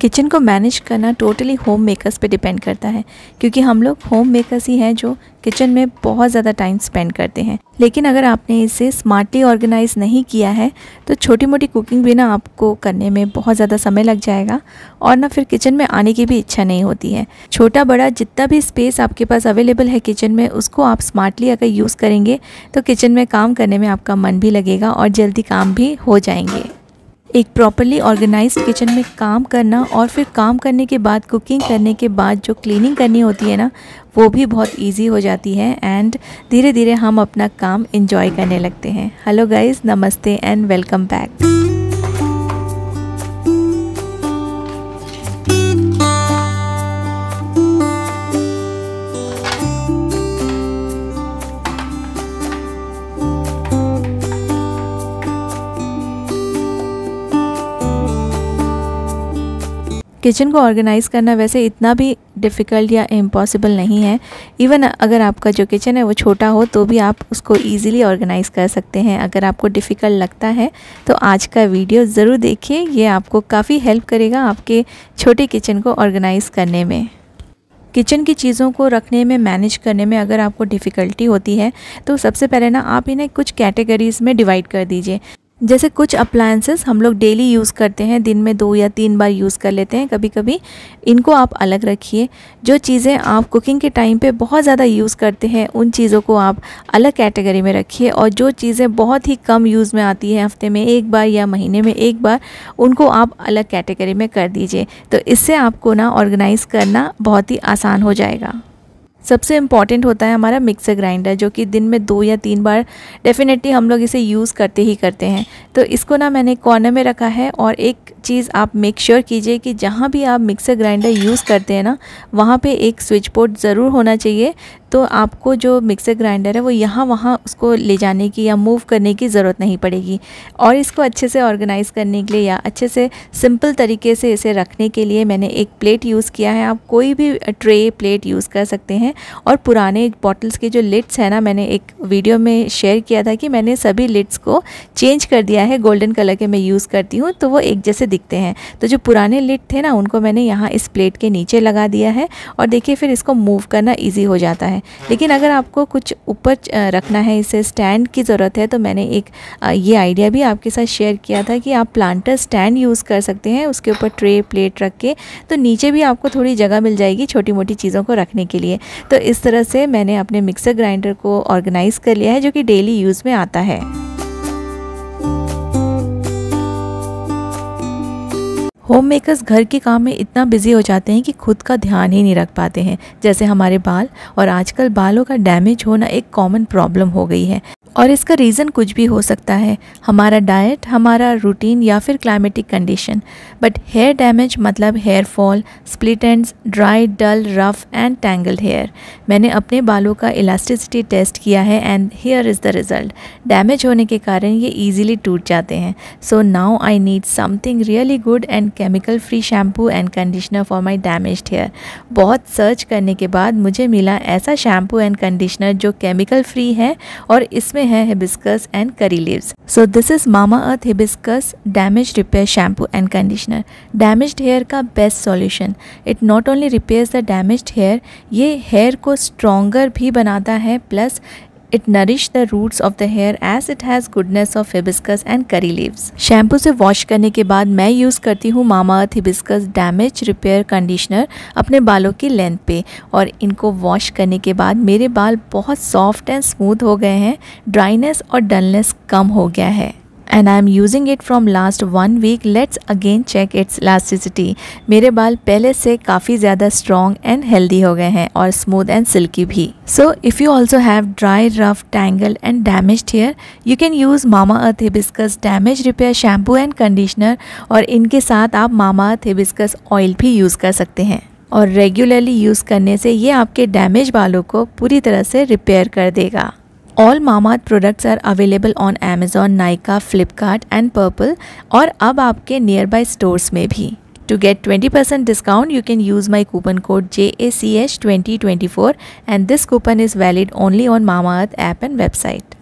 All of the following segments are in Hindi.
किचन को मैनेज करना टोटली होम मेकर्स पे डिपेंड करता है, क्योंकि हम लोग होम मेकर्स ही हैं जो किचन में बहुत ज़्यादा टाइम स्पेंड करते हैं। लेकिन अगर आपने इसे स्मार्टली ऑर्गेनाइज नहीं किया है तो छोटी मोटी कुकिंग भी ना आपको करने में बहुत ज़्यादा समय लग जाएगा और ना फिर किचन में आने की भी इच्छा नहीं होती है। छोटा बड़ा जितना भी स्पेस आपके पास अवेलेबल है किचन में, उसको आप स्मार्टली अगर यूज़ करेंगे तो किचन में काम करने में आपका मन भी लगेगा और जल्दी काम भी हो जाएंगे। एक प्रॉपरली ऑर्गेनाइज्ड किचन में काम करना और फिर काम करने के बाद कुकिंग करने के बाद जो क्लीनिंग करनी होती है ना, वो भी बहुत इजी हो जाती है एंड धीरे धीरे हम अपना काम एंजॉय करने लगते हैं। हेलो गाइस, नमस्ते एंड वेलकम बैक। किचन को ऑर्गेनाइज़ करना वैसे इतना भी डिफ़िकल्ट या इम्पॉसिबल नहीं है। इवन अगर आपका जो किचन है वो छोटा हो तो भी आप उसको ईज़िली ऑर्गेनाइज़ कर सकते हैं। अगर आपको डिफ़िकल्ट लगता है तो आज का वीडियो ज़रूर देखिए, ये आपको काफ़ी हेल्प करेगा आपके छोटे किचन को ऑर्गेनाइज़ करने में। किचन की चीज़ों को रखने में, मैनेज करने में अगर आपको डिफ़िकल्टी होती है तो सबसे पहले ना आप इन्हें कुछ कैटेगरीज़ में डिवाइड कर दीजिए। जैसे कुछ अप्लायंसेस हम लोग डेली यूज़ करते हैं, दिन में 2 या 3 बार यूज़ कर लेते हैं कभी कभी, इनको आप अलग रखिए। जो चीज़ें आप कुकिंग के टाइम पे बहुत ज़्यादा यूज़ करते हैं उन चीज़ों को आप अलग कैटेगरी में रखिए, और जो चीज़ें बहुत ही कम यूज़ में आती हैं, हफ्ते में 1 बार या महीने में 1 बार, उनको आप अलग कैटेगरी में कर दीजिए। तो इससे आपको ना ऑर्गेनाइज़ करना बहुत ही आसान हो जाएगा। सबसे इम्पॉर्टेंट होता है हमारा मिक्सर ग्राइंडर, जो कि दिन में 2 या 3 बार डेफिनेटली हम लोग इसे यूज़ करते ही करते हैं। तो इसको ना मैंने कॉर्नर में रखा है। और एक चीज़ आप मेक श्योर कीजिए कि जहाँ भी आप मिक्सर ग्राइंडर यूज़ करते हैं ना, वहाँ पे एक स्विच बोर्ड ज़रूर होना चाहिए। तो आपको जो मिक्सर ग्राइंडर है वो यहाँ वहाँ उसको ले जाने की या मूव करने की ज़रूरत नहीं पड़ेगी। और इसको अच्छे से ऑर्गेनाइज़ करने के लिए या अच्छे से सिंपल तरीके से इसे रखने के लिए मैंने एक प्लेट यूज़ किया है। आप कोई भी ट्रे प्लेट यूज़ कर सकते हैं। और पुराने बॉटल्स के जो लिड्स है ना, मैंने एक वीडियो में शेयर किया था कि मैंने सभी लिड्स को चेंज कर दिया है, गोल्डन कलर के मैं यूज़ करती हूँ तो वो एक जैसे दिखते हैं। तो जो पुराने लिड थे ना, उनको मैंने यहाँ इस प्लेट के नीचे लगा दिया है और देखिए फिर इसको मूव करना ईजी हो जाता है। लेकिन अगर आपको कुछ ऊपर रखना है, इसे स्टैंड की ज़रूरत है, तो मैंने एक ये आइडिया भी आपके साथ शेयर किया था कि आप प्लांटर स्टैंड यूज़ कर सकते हैं। उसके ऊपर ट्रे प्लेट रख के, तो नीचे भी आपको थोड़ी जगह मिल जाएगी छोटी मोटी चीज़ों को रखने के लिए। तो इस तरह से मैंने अपने मिक्सर ग्राइंडर को ऑर्गेनाइज़ कर लिया है, जो कि डेली यूज़ में आता है। होम मेकर्स घर के काम में इतना बिजी हो जाते हैं कि खुद का ध्यान ही नहीं रख पाते हैं, जैसे हमारे बाल। और आजकल बालों का डैमेज होना एक कॉमन प्रॉब्लम हो गई है, और इसका रीज़न कुछ भी हो सकता है, हमारा डाइट, हमारा रूटीन या फिर climatic condition. But hair damage मतलब hair fall, split ends, dry, dull, rough and tangled hair. मैंने अपने बालों का इलास्टिसिटी टेस्ट किया है and here is the result. Damage होने के कारण ये ईजिली टूट जाते हैं। So now I need something really good and chemical free shampoo and conditioner for my damaged hair. बहुत सर्च करने के बाद मुझे मिला ऐसा शैम्पू एंड कंडीशनर जो केमिकल फ्री है और इसमें है hibiscus and curry leaves. So this is mama earth hibiscus damage repair shampoo and conditioner. Damaged hair का best solution. It not only repairs the damaged hair, ये हेयर को स्ट्रॉन्गर भी बनाता है, plus It nourishes the roots of the hair as it has goodness of hibiscus and curry leaves. Shampoo से वॉश करने के बाद मैं यूज़ करती हूँ मामा अर्थ हिबिस्कस डैमेज रिपेयर कंडीशनर अपने बालों की लेंथ पे, और इनको वॉश करने के बाद मेरे बाल बहुत सॉफ्ट एंड स्मूथ हो गए हैं। ड्राइनेस और डलनेस कम हो गया है। And I am using it from last 1 week. Let's again check its elasticity. मेरे बाल पहले से काफ़ी ज़्यादा स्ट्रॉन्ग एंड हेल्दी हो गए हैं और स्मूथ एंड सिल्की भी। So if you also have dry, rough, tangled and damaged hair, you can use mama earth hibiscus damage repair shampoo and conditioner, और इनके साथ आप मामा अर्थ हिबिस्कस ऑयल भी यूज़ कर सकते हैं। और रेगुलरली यूज़ करने से ये आपके डैमेज बालों को पूरी तरह से रिपेयर कर देगा। All Mamaearth products are available on Amazon, Nykaa, Flipkart and Purple, और अब आपके nearby stores में भी। To get 20% discount, you can use my coupon code JACH2024 and this coupon is valid only on Mamaearth app and website.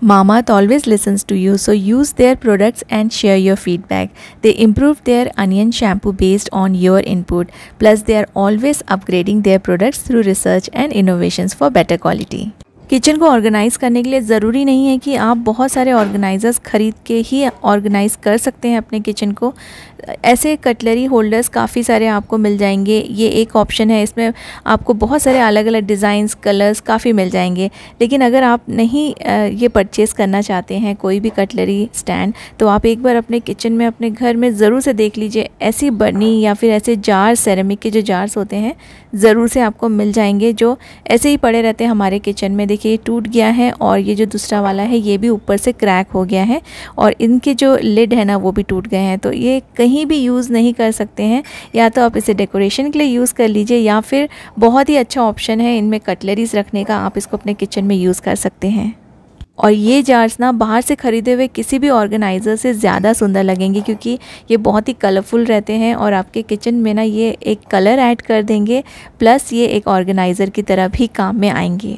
Mamaearth always listens to you, so use their products and share your feedback. They improve their onion shampoo based on your input. Plus, they are always upgrading their products through research and innovations for better quality. Kitchen को ऑर्गेनाइज़ करने के लिए ज़रूरी नहीं है कि आप बहुत सारे ऑर्गेनाइज़र्स ख़रीद के ही ऑर्गेनाइज़ कर सकते हैं अपने किचन को। ऐसे कटलरी होल्डर्स काफ़ी सारे आपको मिल जाएंगे। ये एक ऑप्शन है, इसमें आपको बहुत सारे अलग अलग डिज़ाइंस, कलर्स काफ़ी मिल जाएंगे। लेकिन अगर आप नहीं ये परचेज़ करना चाहते हैं कोई भी कटलरी स्टैंड, तो आप एक बार अपने किचन में, अपने घर में ज़रूर से देख लीजिए। ऐसी बर्नी या फिर ऐसे जार, सेरेमिक के जो जार्स होते हैं, ज़रूर से आपको मिल जाएंगे जो ऐसे ही पड़े रहते हैं हमारे किचन में। देखिए टूट गया है और ये जो दूसरा वाला है ये भी ऊपर से क्रैक हो गया है और इनके जो लिड है ना वो भी टूट गए हैं। तो ये कहीं भी यूज़ नहीं कर सकते हैं। या तो आप इसे डेकोरेशन के लिए यूज़ कर लीजिए या फिर बहुत ही अच्छा ऑप्शन है इनमें कटलरीज रखने का, आप इसको अपने किचन में यूज़ कर सकते हैं। और ये जार्स ना बाहर से ख़रीदे हुए किसी भी ऑर्गेनाइज़र से ज़्यादा सुंदर लगेंगे क्योंकि ये बहुत ही कलरफुल रहते हैं और आपके किचन में ना ये एक कलर ऐड कर देंगे, प्लस ये एक ऑर्गेनाइज़र की तरह भी काम में आएंगे।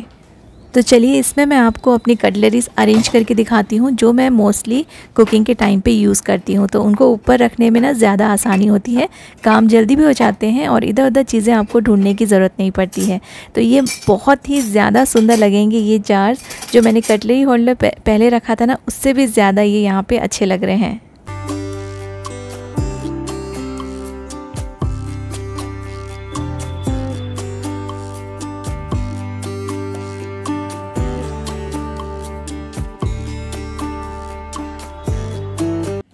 तो चलिए इसमें मैं आपको अपनी कटलरीज अरेंज करके दिखाती हूँ जो मैं मोस्टली कुकिंग के टाइम पे यूज़ करती हूँ। तो उनको ऊपर रखने में ना ज़्यादा आसानी होती है, काम जल्दी भी हो जाते हैं और इधर उधर चीज़ें आपको ढूंढने की ज़रूरत नहीं पड़ती है। तो ये बहुत ही ज़्यादा सुंदर लगेंगे ये जार्स। जो मैंने कटलरी होल्डर पहले रखा था ना, उससे भी ज़्यादा ये यहाँ पर अच्छे लग रहे हैं।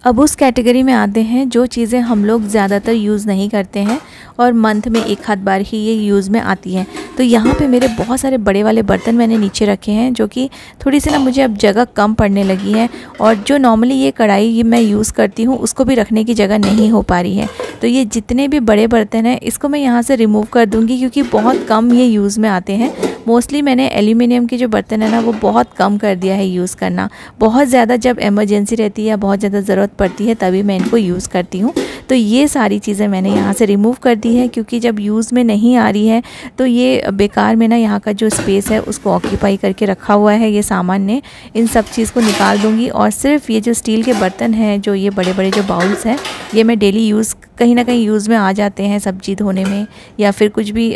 अब उस कैटेगरी में आते हैं जो चीज़ें हम लोग ज़्यादातर यूज़ नहीं करते हैं और मंथ में एक आध बार ही ये यूज़ में आती हैं। तो यहाँ पे मेरे बहुत सारे बड़े वाले बर्तन मैंने नीचे रखे हैं जो कि थोड़ी सी ना मुझे अब जगह कम पड़ने लगी है और जो नॉर्मली ये कढ़ाई ये मैं यूज़ करती हूँ उसको भी रखने की जगह नहीं हो पा रही है। तो ये जितने भी बड़े बर्तन हैं इसको मैं यहाँ से रिमूव कर दूँगी क्योंकि बहुत कम ये यूज़ में आते हैं। मोस्टली मैंने एल्यूमिनियम के जो बर्तन है ना वो बहुत कम कर दिया है यूज़ करना। बहुत ज़्यादा जब इमरजेंसी रहती है या बहुत ज़्यादा ज़रूरत पड़ती है तभी मैं इनको यूज़ करती हूँ। तो ये सारी चीज़ें मैंने यहाँ से रिमूव कर दी है क्योंकि जब यूज़ में नहीं आ रही है तो ये बेकार में ना यहाँ का जो स्पेस है उसको ऑक्यूपाई करके रखा हुआ है ये सामान ने। इन सब चीज़ को निकाल दूँगी और सिर्फ ये जो स्टील के बर्तन हैं, जो ये बड़े बड़े जो बाउल्स हैं, ये मैं डेली यूज़ कहीं ना कहीं यूज़ में आ जाते हैं सब्जी धोने में या फिर कुछ भी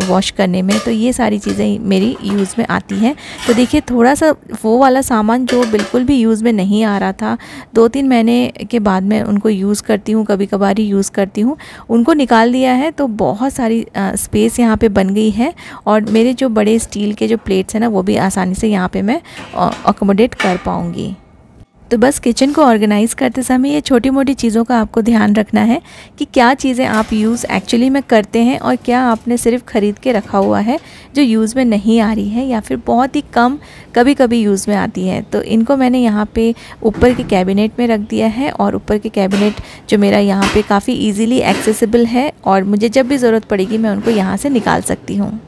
वॉश करने में। तो ये सारी चीज़ें मेरी यूज़ में आती हैं। तो देखिए थोड़ा सा वो वाला सामान जो बिल्कुल भी यूज़ में नहीं आ रहा था, 2-3 महीने के बाद मैं उनको यूज़ करती हूँ, कभी कभार ही यूज़ करती हूँ, उनको निकाल दिया है। तो बहुत सारी स्पेस यहाँ पे बन गई है और मेरे जो बड़े स्टील के जो प्लेट्स हैं ना वो भी आसानी से यहाँ पे मैं अकोमोडेट कर पाऊँगी। तो बस किचन को ऑर्गेनाइज़ करते समय ये छोटी मोटी चीज़ों का आपको ध्यान रखना है कि क्या चीज़ें आप यूज़ एक्चुअली में करते हैं और क्या आपने सिर्फ ख़रीद के रखा हुआ है जो यूज़ में नहीं आ रही है या फिर बहुत ही कम कभी कभी यूज़ में आती है। तो इनको मैंने यहाँ पे ऊपर के कैबिनेट में रख दिया है और ऊपर के कैबिनेट जो मेरा यहाँ पे काफ़ी ईज़िली एक्सेसिबल है और मुझे जब भी ज़रूरत पड़ेगी मैं उनको यहाँ से निकाल सकती हूँ।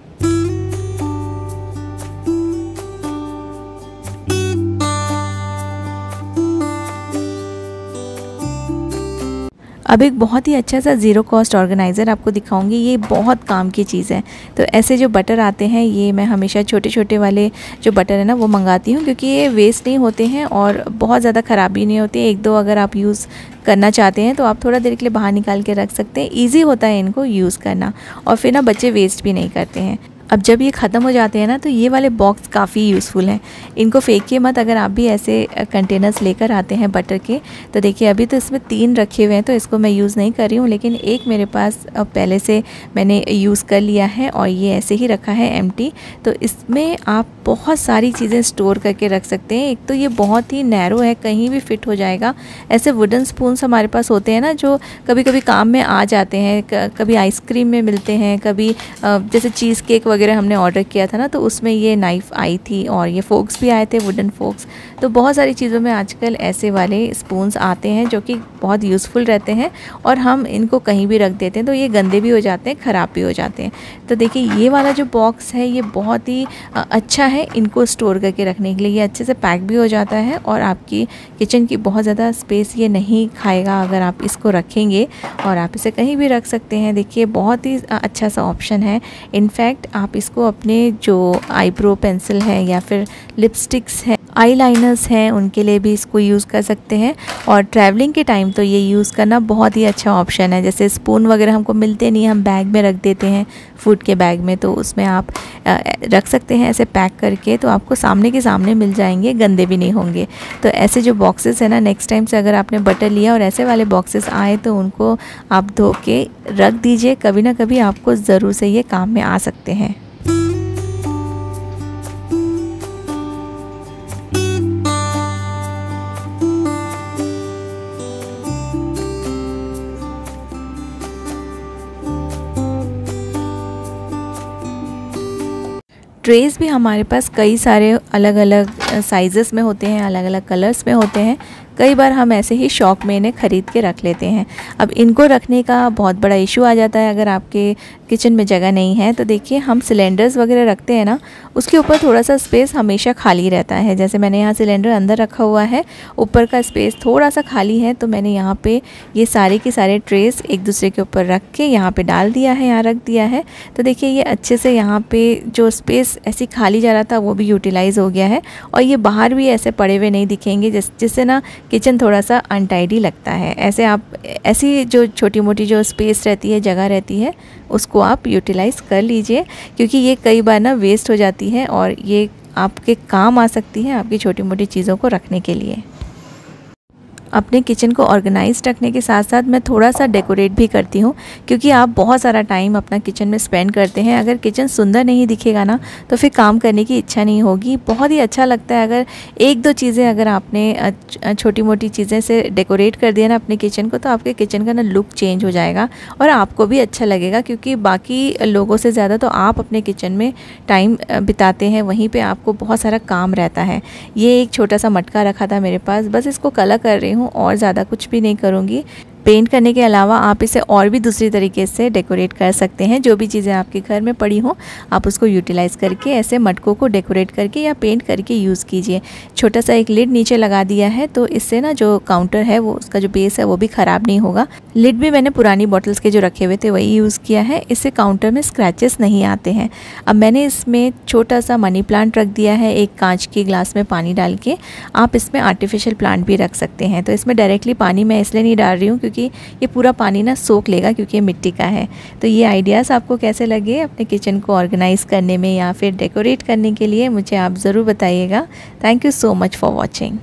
अब एक बहुत ही अच्छा सा ज़ीरो कॉस्ट ऑर्गेनाइज़र आपको दिखाऊंगी। ये बहुत काम की चीज़ है। तो ऐसे जो बटर आते हैं ये मैं हमेशा छोटे छोटे वाले जो बटर है ना वो मंगाती हूँ क्योंकि ये वेस्ट नहीं होते हैं और बहुत ज़्यादा ख़राबी नहीं होती है। 1-2 अगर आप यूज़ करना चाहते हैं तो आप थोड़ा देर के लिए बाहर निकाल के रख सकते हैं। ईजी होता है इनको यूज़ करना और फिर ना बच्चे वेस्ट भी नहीं करते हैं। अब जब ये ख़त्म हो जाते हैं ना तो ये वाले बॉक्स काफ़ी यूज़फुल हैं। इनको फेंकिए मत। अगर आप भी ऐसे कंटेनर्स लेकर आते हैं बटर के, तो देखिए अभी तो इसमें 3 रखे हुए हैं तो इसको मैं यूज़ नहीं कर रही हूँ, लेकिन एक मेरे पास पहले से मैंने यूज़ कर लिया है और ये ऐसे ही रखा है एम्प्टी। तो इसमें आप बहुत सारी चीज़ें स्टोर करके रख सकते हैं। एक तो ये बहुत ही नैरो है, कहीं भी फिट हो जाएगा। ऐसे वुडन स्पून्स हमारे पास होते हैं ना जो कभी कभी काम में आ जाते हैं, कभी आइसक्रीम में मिलते हैं, कभी जैसे चीज़ केक वगैरह हमने ऑर्डर किया था ना तो उसमें ये नाइफ़ आई थी और ये फोक्स भी आए थे, वुडन फोक्स। तो बहुत सारी चीज़ों में आजकल ऐसे वाले स्पून्स आते हैं जो कि बहुत यूज़फुल रहते हैं और हम इनको कहीं भी रख देते हैं तो ये गंदे भी हो जाते हैं, ख़राब भी हो जाते हैं। तो देखिए ये वाला जो बॉक्स है ये बहुत ही अच्छा है इनको स्टोर करके रखने के लिए। ये अच्छे से पैक भी हो जाता है और आपकी किचन की बहुत ज़्यादा स्पेस ये नहीं खाएगा अगर आप इसको रखेंगे और आप इसे कहीं भी रख सकते हैं। देखिए बहुत ही अच्छा सा ऑप्शन है। इनफैक्ट आप इसको अपने जो आईब्रो पेंसिल है या फिर लिपस्टिक्स है आईलाइनर्स हैं उनके लिए भी इसको यूज़ कर सकते हैं। और ट्रैवलिंग के टाइम तो ये यूज़ करना बहुत ही अच्छा ऑप्शन है। जैसे स्पून वगैरह हमको मिलते नहीं, हम बैग में रख देते हैं, फूड के बैग में, तो उसमें आप रख सकते हैं ऐसे पैक करके, तो आपको सामने के सामने मिल जाएंगे, गंदे भी नहीं होंगे। तो ऐसे जो बॉक्सेस है ना, नेक्स्ट टाइम से अगर आपने बटर लिया और ऐसे वाले बॉक्सेस आए तो उनको आप धो के रख दीजिए, कभी ना कभी आपको ज़रूर से ये काम में आ सकते हैं। ट्रेस भी हमारे पास कई सारे अलग अलग साइज़ेस में होते हैं, अलग अलग कलर्स में होते हैं। कई बार हम ऐसे ही शौक में इन्हें ख़रीद के रख लेते हैं। अब इनको रखने का बहुत बड़ा इशू आ जाता है अगर आपके किचन में जगह नहीं है। तो देखिए, हम सिलेंडर्स वगैरह रखते हैं ना, उसके ऊपर थोड़ा सा स्पेस हमेशा खाली रहता है। जैसे मैंने यहाँ सिलेंडर अंदर रखा हुआ है, ऊपर का स्पेस थोड़ा सा खाली है, तो मैंने यहाँ पे ये सारे के सारे ट्रेस एक दूसरे के ऊपर रख के यहाँ पे डाल दिया है, यहाँ रख दिया है। तो देखिए, ये अच्छे से यहाँ पे जो स्पेस ऐसी खाली जा रहा था वो भी यूटिलाइज़ हो गया है, और ये बाहर भी ऐसे पड़े हुए नहीं दिखेंगे जिससे ना किचन थोड़ा सा अनटाइडी लगता है। ऐसे आप ऐसी जो छोटी मोटी जो स्पेस रहती है, जगह रहती है, उसको आप यूटिलाइज़ कर लीजिए, क्योंकि ये कई बार ना वेस्ट हो जाती है और ये आपके काम आ सकती है आपकी छोटी मोटी चीज़ों को रखने के लिए। अपने किचन को ऑर्गेनाइज्ड रखने के साथ साथ मैं थोड़ा सा डेकोरेट भी करती हूँ, क्योंकि आप बहुत सारा टाइम अपना किचन में स्पेंड करते हैं। अगर किचन सुंदर नहीं दिखेगा ना, तो फिर काम करने की इच्छा नहीं होगी। बहुत ही अच्छा लगता है अगर एक दो चीज़ें अगर आपने छोटी मोटी चीज़ें से डेकोरेट कर दिया ना अपने किचन को, तो आपके किचन का ना लुक चेंज हो जाएगा और आपको भी अच्छा लगेगा, क्योंकि बाकी लोगों से ज़्यादा तो आप अपने किचन में टाइम बिताते हैं, वहीं पर आपको बहुत सारा काम रहता है। ये एक छोटा सा मटका रखा था मेरे पास, बस इसको कलर कर रही हूँ और ज़्यादा कुछ भी नहीं करूँगी। पेंट करने के अलावा आप इसे और भी दूसरी तरीके से डेकोरेट कर सकते हैं। जो भी चीज़ें आपके घर में पड़ी हों, आप उसको यूटिलाइज़ करके ऐसे मटकों को डेकोरेट करके या पेंट करके यूज़ कीजिए। छोटा सा एक लिड नीचे लगा दिया है, तो इससे ना जो काउंटर है वो उसका जो बेस है वो भी ख़राब नहीं होगा। लिड भी मैंने पुरानी बॉटल्स के जो रखे हुए थे वही यूज़ किया है, इससे काउंटर में स्क्रैचेस नहीं आते हैं। अब मैंने इसमें छोटा सा मनी प्लांट रख दिया है, एक कांच के ग्लास में पानी डाल के। आप इसमें आर्टिफिशियल प्लांट भी रख सकते हैं। तो इसमें डायरेक्टली पानी मैं इसलिए नहीं डाल रही हूँ क्योंकि ये पूरा पानी ना सोख लेगा, क्योंकि ये मिट्टी का है। तो ये आइडियाज़ आपको कैसे लगे अपने किचन को ऑर्गेनाइज़ करने में या फिर डेकोरेट करने के लिए, मुझे आप ज़रूर बताइएगा। Thank you so much for watching.